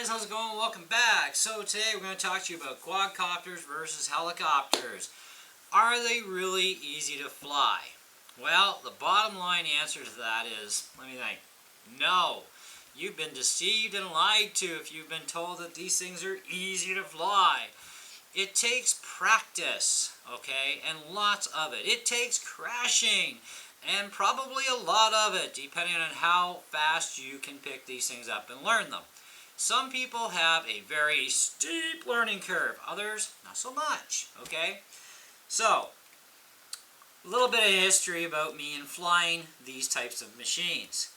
guys, how's it going? Welcome back. So today we're going to talk to you about quadcopters versus helicopters. Are they really easy to fly? Well, the bottom line answer to that is, let me think, no. You've been deceived and lied to if you've been told that these things are easy to fly. It takes practice, okay, and lots of it. It takes crashing, and probably a lot of it, depending on how fast you can pick these things up and learn them. Some people have a very steep learning curve, others not so much, okay? So, a little bit of history about me and flying these types of machines.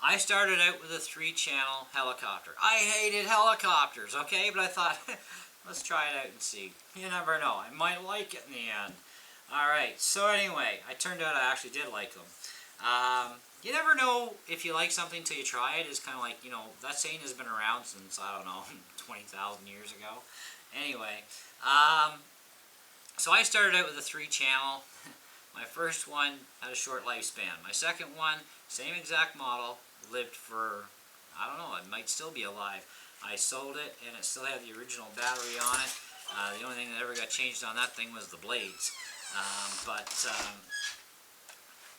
I started out with a 3-channel helicopter. I hated helicopters, okay, but I thought, let's try it out and see. You never know, I might like it in the end. Alright, so anyway, I turned out I actually did like them. You never know if you like something till you try it. It's kind of like, you know, that saying has been around since, I don't know, 20,000 years ago. Anyway, so I started out with a 3-channel. My first one had a short lifespan. My second one, same exact model, lived for, I don't know, it might still be alive. I sold it and it still had the original battery on it. The only thing that ever got changed on that thing was the blades.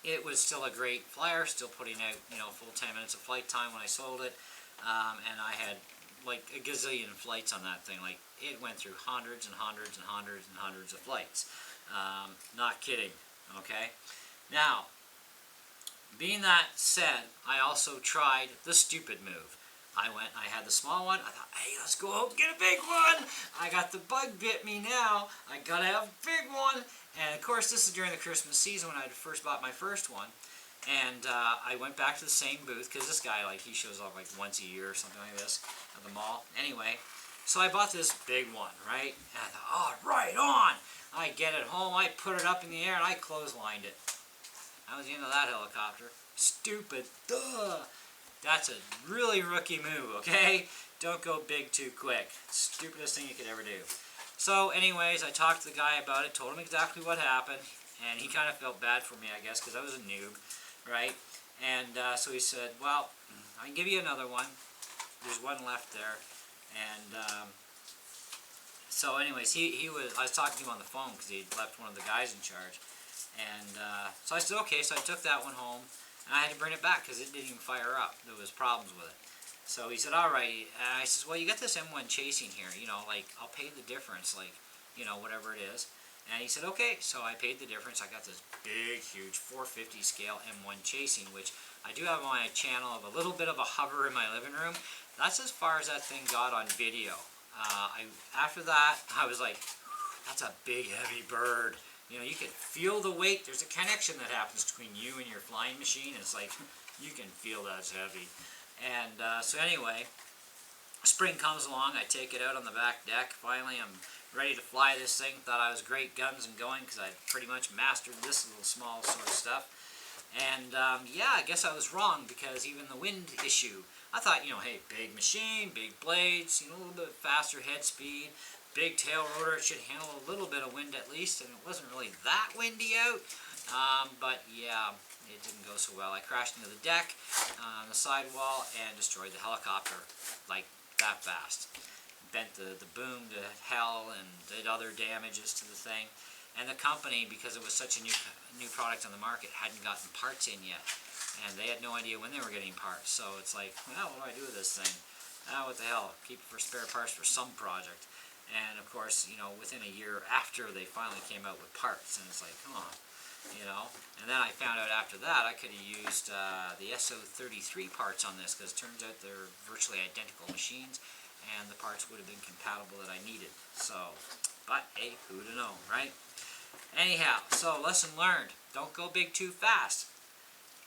It was still a great flyer, still putting out, you know, full 10 minutes of flight time when I sold it. And I had like a gazillion flights on that thing. Like, it went through hundreds and hundreds and hundreds and hundreds of flights. Not kidding, okay? Now, being that said, I also tried the stupid move. I had the small one, I thought, hey, let's go out and get a big one! I got the bug bit me now, I gotta have a big one! And of course, this is during the Christmas season when I first bought my first one. And I went back to the same booth, because this guy, like, he shows up like once a year or something like this at the mall. Anyway, so I bought this big one, right? And I thought, oh, right on! I get it home, I put it up in the air, and I clotheslined it. That was the end of that helicopter. Stupid, duh! That's a really rookie move, okay? Don't go big too quick. Stupidest thing you could ever do. So anyways, I talked to the guy about it, told him exactly what happened, and he kind of felt bad for me, I guess, because I was a noob, right? And so he said, well, I can give you another one. There's one left there. And so anyways, I was talking to him on the phone because he left one of the guys in charge. And so I said, okay, so I took that one home. And I had to bring it back because it didn't even fire up. There was problems with it. So he said, alright. And I said, well, you got this M1 chasing here. You know, like, I'll pay the difference, like, you know, whatever it is. And he said, okay. So I paid the difference. I got this big, huge 450 scale M1 chasing, which I do have on my channel of a little bit of a hover in my living room. That's as far as that thing got on video. After that, I was like, that's a big, heavy bird. You know, you can feel the weight. There's a connection that happens between you and your flying machine. It's like, you can feel that's heavy. And so anyway, spring comes along. I take it out on the back deck. Finally, I'm ready to fly this thing. Thought I was great guns and going because I pretty much mastered this little small sort of stuff. And yeah, I guess I was wrong because even the wind issue, I thought, you know, hey, big machine, big blades, you know, a little bit faster head speed. Big tail rotor, it should handle a little bit of wind at least, and it wasn't really that windy out, but yeah, it didn't go so well. I crashed into the deck on the sidewall and destroyed the helicopter like that fast. Bent the boom to hell and did other damages to the thing. And the company, because it was such a new product on the market, hadn't gotten parts in yet, and they had no idea when they were getting parts. So it's like, well, what do I do with this thing? Oh, what the hell? Keep it for spare parts for some project. And of course, you know, within a year after they finally came out with parts, and it's like, come on, you know. And then I found out after that I could have used the SO33 parts on this, because it turns out they're virtually identical machines, and the parts would have been compatible that I needed. So, but hey, who'd have known, right? Anyhow, so lesson learned: don't go big too fast.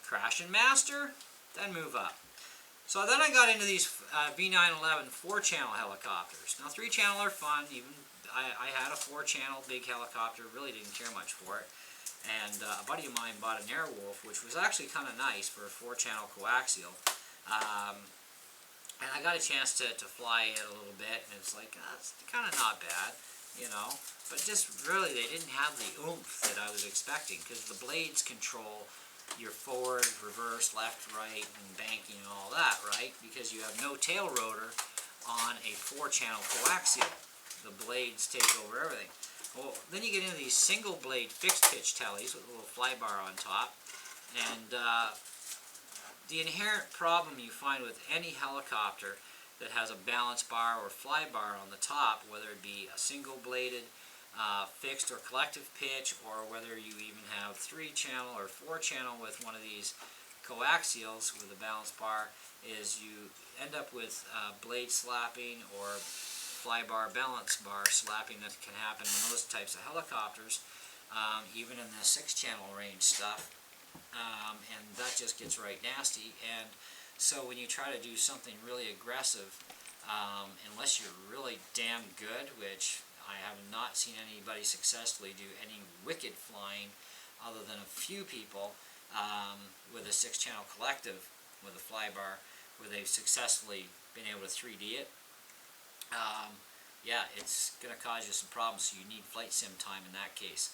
Crash and master, then move up. So then I got into these V911 4-channel helicopters. Now 3-channel are fun. Even I had a 4-channel big helicopter. Really didn't care much for it. And a buddy of mine bought an Airwolf, which was actually kind of nice for a 4-channel coaxial. And I got a chance to fly it a little bit, and it's like, it's kind of not bad, you know. But just really, they didn't have the oomph that I was expecting, because the blades control your forward, reverse, left, right, and banking and all that, right? Because you have no tail rotor on a 4-channel coaxial. The blades take over everything. Well, then you get into these single blade fixed pitch tellies with a little fly bar on top, and the inherent problem you find with any helicopter that has a balance bar or fly bar on the top, whether it be a single bladed fixed or collective pitch, or whether you even have 3-channel or 4-channel with one of these coaxials with a balance bar, is you end up with blade slapping or fly bar balance bar slapping that can happen in those types of helicopters, even in the 6-channel range stuff, and that just gets right nasty. And so when you try to do something really aggressive, unless you're really damn good, which I have not seen anybody successfully do any wicked flying other than a few people with a 6-channel collective with a fly bar where they've successfully been able to 3D it. Yeah, it's going to cause you some problems, so you need flight sim time in that case.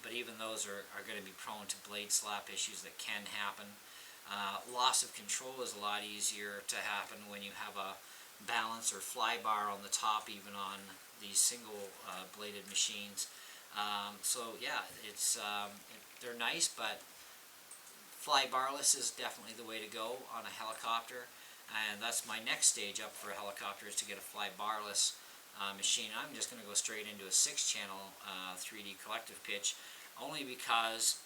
But even those are going to be prone to blade slap issues that can happen. Loss of control is a lot easier to happen when you have a balance or fly bar on the top, even on these single bladed machines. So yeah, they're nice, but fly barless is definitely the way to go on a helicopter, and that's my next stage up for a helicopter, is to get a fly barless machine. I'm just going to go straight into a 6-channel 3D collective pitch, only because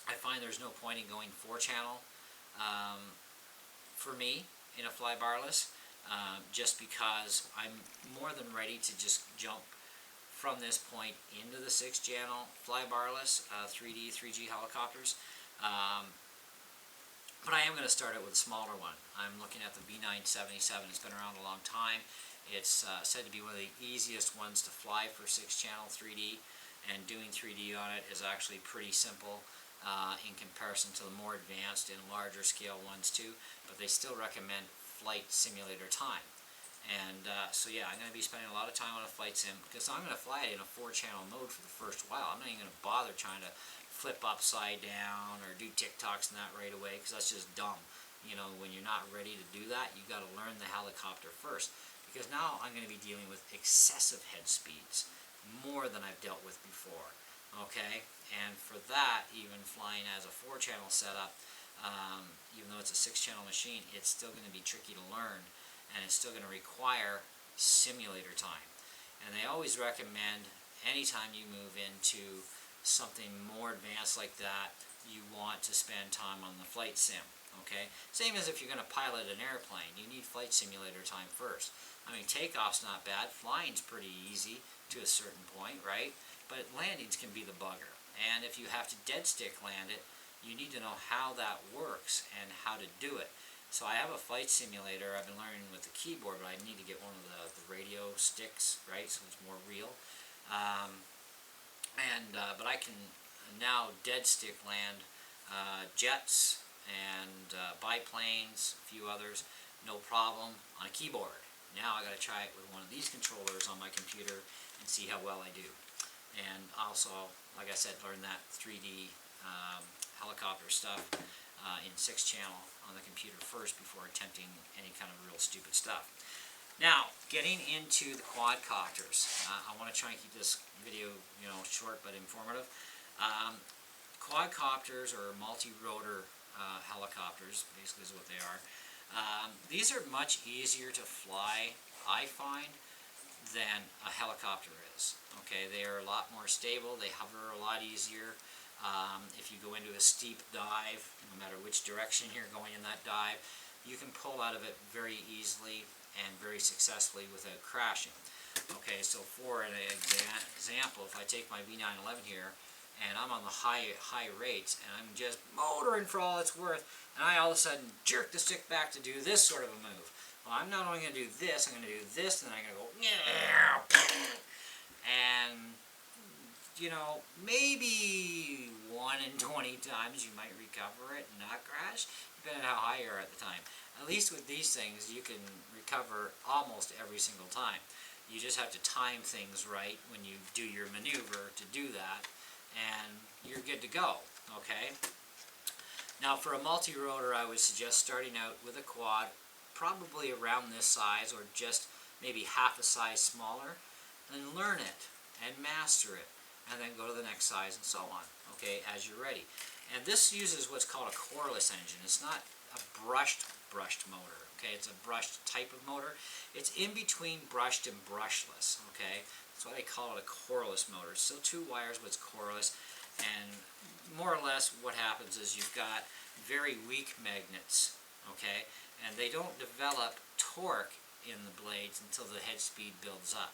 I find there's no point in going 4-channel for me in a fly barless, just because I'm more than ready to just jump from this point into the 6-channel fly barless 3G helicopters. But I am going to start it with a smaller one. I'm looking at the B977. It's been around a long time. It's said to be one of the easiest ones to fly for 6-channel 3D, and doing 3D on it is actually pretty simple in comparison to the more advanced and larger scale ones too, but they still recommend flight simulator time. And so yeah, I'm going to be spending a lot of time on a flight sim, because I'm going to fly it in a 4-channel mode for the first while. I'm not even going to bother trying to flip upside down or do TikToks and that right away, because that's just dumb. You know, when you're not ready to do that, you got to learn the helicopter first, because now I'm going to be dealing with excessive head speeds, more than I've dealt with before. Okay, and for that, even flying as a 4-channel setup, even though it's a 6-channel machine, it's still going to be tricky to learn, and it's still going to require simulator time. And they always recommend, anytime you move into something more advanced like that, you want to spend time on the flight sim. Okay, same as if you're going to pilot an airplane, you need flight simulator time first. I mean, takeoff's not bad, flying's pretty easy to a certain point, right? But landings can be the bugger, and if you have to dead stick land it, you need to know how that works and how to do it. So I have a flight simulator I've been learning with the keyboard, but I need to get one of the radio sticks, right, so it's more real. But I can now dead stick land jets and biplanes, a few others, no problem on a keyboard. Now I got to try it with one of these controllers on my computer and see how well I do. And also, like I said, learn that 3D helicopter stuff in 6-channel on the computer first before attempting any kind of real stupid stuff. Now, getting into the quadcopters. I want to try and keep this video, short but informative. Quadcopters, or multi-rotor helicopters, basically is what they are. These are much easier to fly, I find, than a helicopter is. Okay, they are a lot more stable, they hover a lot easier. If you go into a steep dive, no matter which direction you're going in that dive, you can pull out of it very easily and very successfully without crashing. Okay, so for an example, if I take my V911 here, and I'm on the high rates, and I'm just motoring for all it's worth, and I all of a sudden jerk the stick back to do this sort of a move. Well, I'm not only going to do this, I'm going to do this, and then I'm going to go, and, maybe 1 in 20 times you might recover it and not crash, depending on how high you are at the time. At least with these things, you can recover almost every single time. You just have to time things right when you do your maneuver to do that, and you're good to go, okay? Now for a multi-rotor, I would suggest starting out with a quad, probably around this size or just maybe half a size smaller, then learn it and master it, and then go to the next size and so on, okay, as you're ready. And this uses what's called a coreless engine. It's not a brushed motor, okay, it's a brushed type of motor. It's in between brushed and brushless, okay. That's why they call it a coreless motor. It's still 2 wires, but it's coreless, and more or less what happens is you've got very weak magnets, okay, and they don't develop torque in the blades until the head speed builds up.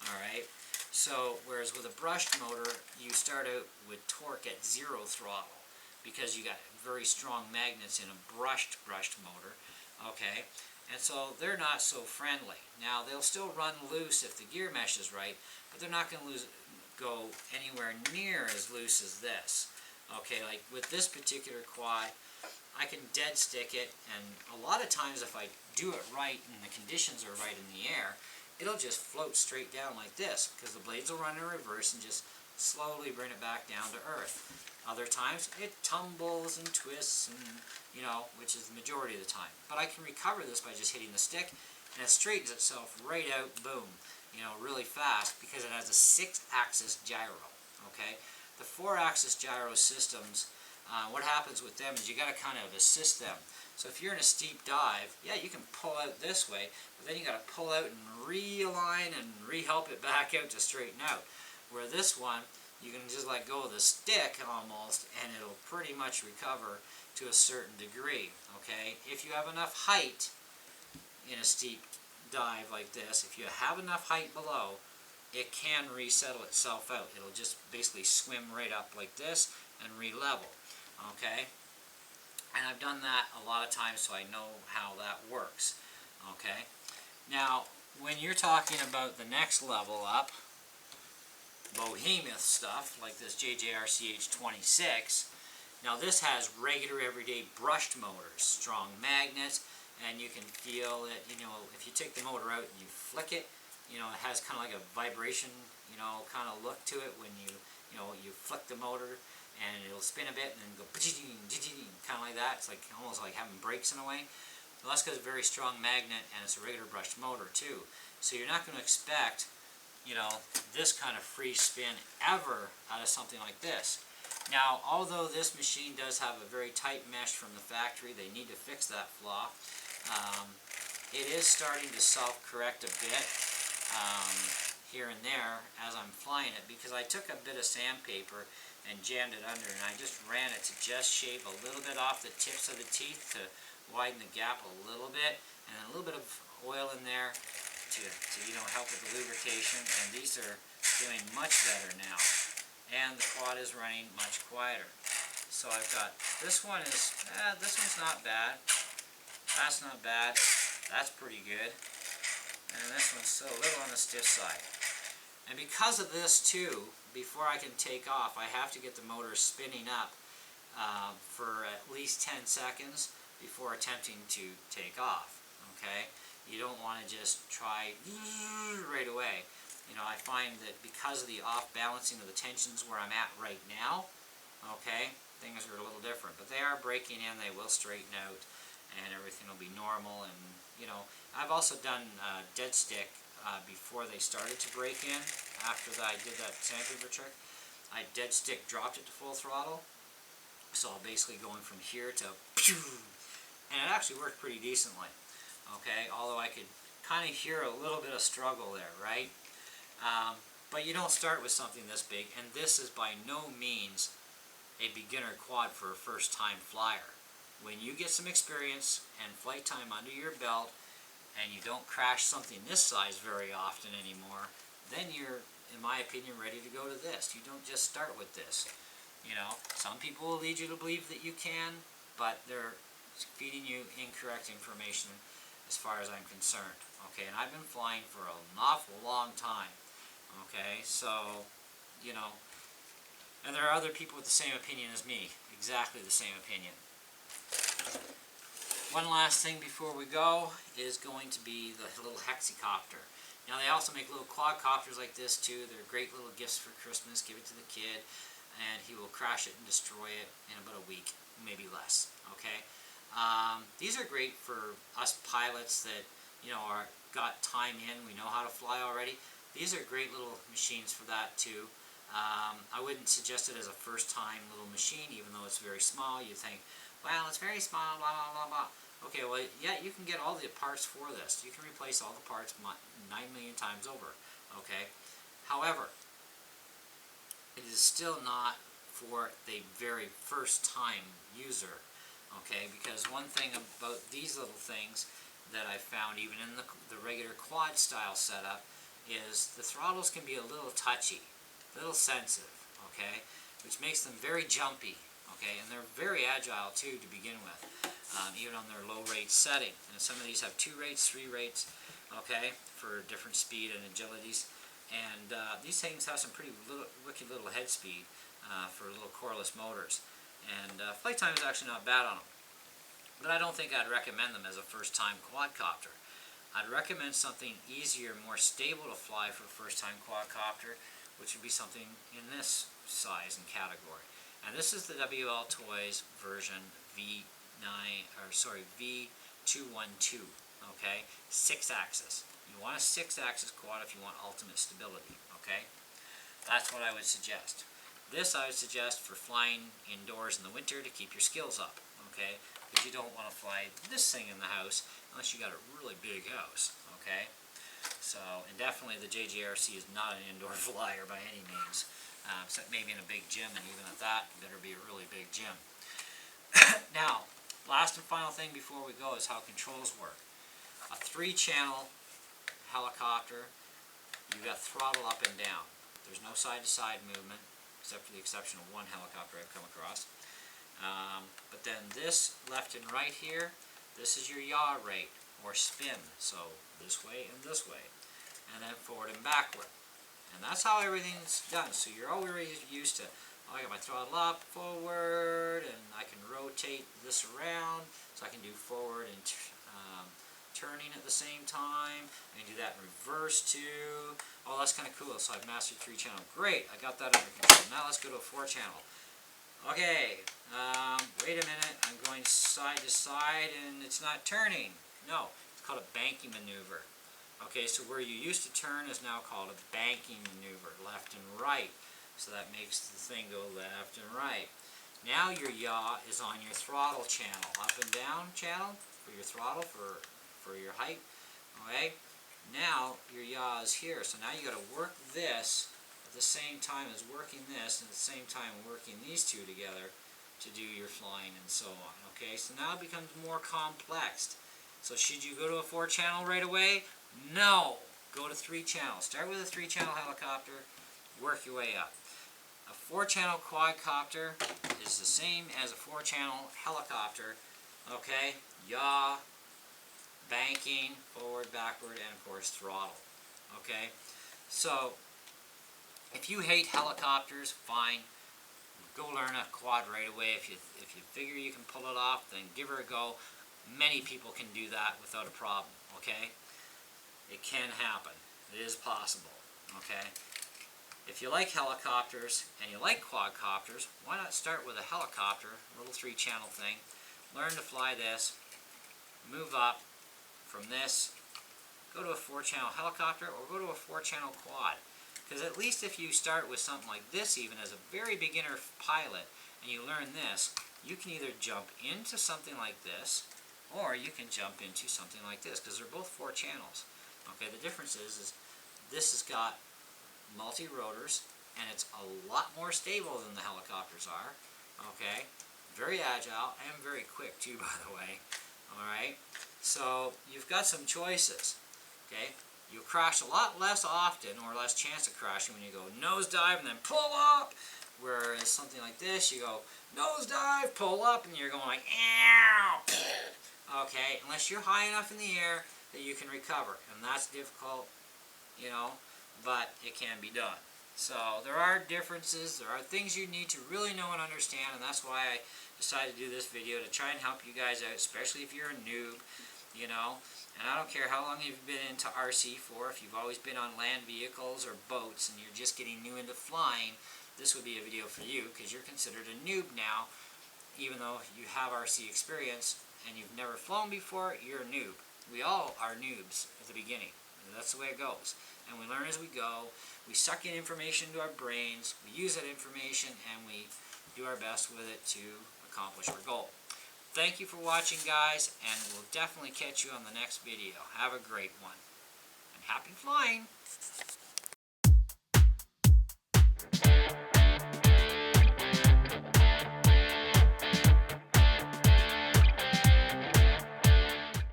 Alright, so whereas with a brushed motor you start out with torque at 0 throttle because you got very strong magnets in a brushed motor, okay, and so they're not so friendly. Now they'll still run loose if the gear mesh is right, but they're not going to go anywhere near as loose as this. Okay, like with this particular quad, I can dead stick it, and a lot of times if I do it right and the conditions are right in the air, it'll just float straight down like this, because the blades will run in reverse and just slowly bring it back down to earth. Other times it tumbles and twists, and which is the majority of the time. But I can recover this by just hitting the stick, and it straightens itself right out, boom, really fast, because it has a 6-axis gyro. Okay, the 4-axis gyro systems, what happens with them is you got to kind of assist them. So if you're in a steep dive, yeah, you can pull out this way, but then you got to pull out and realign and re-help it back out to straighten out. Where this one, you can just let go of the stick almost, and it'll pretty much recover to a certain degree. Okay, if you have enough height in a steep dive like this, if you have enough height below, it can resettle itself out. It'll just basically swim right up like this and re-level. Okay, and I've done that a lot of times, so I know how that works. Okay, now when you're talking about the next level up, behemoth stuff like this JJRCH26, now this has regular everyday brushed motors, strong magnets, and you can feel it, if you take the motor out and you flick it, it has kind of like a vibration, kind of look to it when you flick the motor, and it'll spin a bit and then go kind of like that. It's like almost like having brakes in a way. Well, that's because it's a very strong magnet, and it's a regular brushed motor too. So you're not going to expect, this kind of free spin ever out of something like this. Now, although this machine does have a very tight mesh from the factory, they need to fix that flaw. It is starting to self-correct a bit here and there as I'm flying it, because I took a bit of sandpaper and jammed it under, and I just ran it to just shave a little bit off the tips of the teeth to widen the gap a little bit, and a little bit of oil in there to help with the lubrication, and these are doing much better now, and the quad is running much quieter. So I've got, this one's not bad, that's not bad, that's pretty good, and this one's still a little on the stiff side. And because of this too, before I can take off, I have to get the motor spinning up for at least 10 seconds before attempting to take off. Okay, you don't want to just try right away. I find that because of the off balancing of the tensions where I'm at right now, okay, things are a little different. But they are breaking in, they will straighten out, and everything will be normal. And I've also done dead stick before they started to break in. After I did that sandpaper trick, I dead stick dropped it to full throttle, so basically going from here to pew, and it actually worked pretty decently. Okay, although I could kind of hear a little bit of struggle there, right? But you don't start with something this big, and this is by no means a beginner quad for a first-time flyer. When you get some experience and flight time under your belt, and you don't crash something this size very often anymore, then you're, in my opinion, ready to go to this. You don't just start with this. Some people will lead you to believe that you can, but they're feeding you incorrect information as far as I'm concerned. Okay, and I've been flying for an awful long time. Okay, so, and there are other people with the same opinion as me, exactly the same opinion. One last thing before we go is going to be the little Hexacopter. Now they also make little quadcopters like this too. They're great little gifts for Christmas. Give it to the kid, and he will crash it and destroy it in about a week, maybe less. Okay. These are great for us pilots that, you know, got time in, we know how to fly already. These are great little machines for that too. I wouldn't suggest it as a first time little machine, even though it's very small. You think, well, it's very small, blah, blah, blah, blah. Okay, well, yeah, you can get all the parts for this. You can replace all the parts 9 million times over, okay? However, it is still not for the very first time user, okay? Because one thing about these little things that I found, even in the regular quad style setup, is the throttles can be a little touchy, a little sensitive, okay? Which makes them very jumpy, okay? And they're very agile too to begin with, even on their low rate setting. And some of these have 2 rates, 3 rates, okay, for different speed and agilities. And these things have some pretty wicked little head speed for little coreless motors. And flight time is actually not bad on them. But I don't think I'd recommend them as a first-time quadcopter. I'd recommend something easier, more stable to fly for a first-time quadcopter, which would be something in this size and category. And this is the WL Toys version V212, okay? 6-axis. You want a 6-axis quad if you want ultimate stability, okay? That's what I would suggest. This I would suggest for flying indoors in the winter to keep your skills up, okay? Because you don't want to fly this thing in the house unless you got a really big house, okay? So, and definitely the JGRC is not an indoor flyer by any means, except maybe in a big gym, and even at that, it better be a really big gym. Now, last and final thing before we go is how controls work. A 3-channel helicopter, you've got throttle up and down. There's no side-to-side movement, except for the exception of one helicopter I've come across. But then this left and right here, this is your yaw rate, or spin. So this way and this way. And then forward and backward. And that's how everything's done. So you're always used to, oh, I got my throttle up, forward, and I can rotate this around, so I can do forward and turning at the same time. I can do that in reverse too. Oh, that's kind of cool. So I've mastered 3-channel. Great, I got that under control. Now let's go to a 4-channel. Okay, wait a minute. I'm going side to side and it's not turning. No, it's called a banking maneuver. Okay, so where you used to turn is now called a banking maneuver, left and right. So that makes the thing go left and right. Now your yaw is on your throttle channel, up and down channel for your throttle, for your height. Okay, now your yaw is here. So now you got to work this at the same time as working this, and at the same time working these two together to do your flying and so on. Okay, so now it becomes more complex. So should you go to a 4-channel right away? No, go to 3-channel. Start with a 3-channel helicopter, work your way up. A 4-channel quadcopter is the same as a 4-channel helicopter. Okay, yaw, banking, forward, backward, and of course throttle. Okay, so if you hate helicopters, fine. Go learn a quad right away. If you figure you can pull it off, then give her a go. Many people can do that without a problem. Okay, it can happen. It is possible. Okay. If you like helicopters and you like quadcopters, why not start with a helicopter, a little 3-channel thing, learn to fly this, move up from this, go to a 4-channel helicopter or go to a 4-channel quad. Because at least if you start with something like this, even as a very beginner pilot, and you learn this, you can either jump into something like this or you can jump into something like this, because they're both 4 channels. Okay, the difference is this has got multi-rotors, and it's a lot more stable than the helicopters are. Okay, very agile and very quick too, by the way. Alright, so you've got some choices. Okay, you crash a lot less often, or less chance of crashing, when you go nosedive and then pull up, whereas something like this, you go nosedive, pull up, and you're going like, ow! Okay, unless you're high enough in the air that you can recover, and that's difficult, you know, but it can be done. So there are differences, there are things you need to really know and understand, and that's why I decided to do this video, to try and help you guys out, especially if you're a noob, you know. And I don't care how long you've been into RC for, if you've always been on land vehicles or boats and you're just getting new into flying, this would be a video for you, because you're considered a noob now, even though you have RC experience and you've never flown before, you're a noob. We all are noobs at the beginning. That's the way it goes. And we learn as we go. We suck in information into our brains. We use that information and we do our best with it to accomplish our goal. Thank you for watching, guys, and we'll definitely catch you on the next video. Have a great one. And happy flying!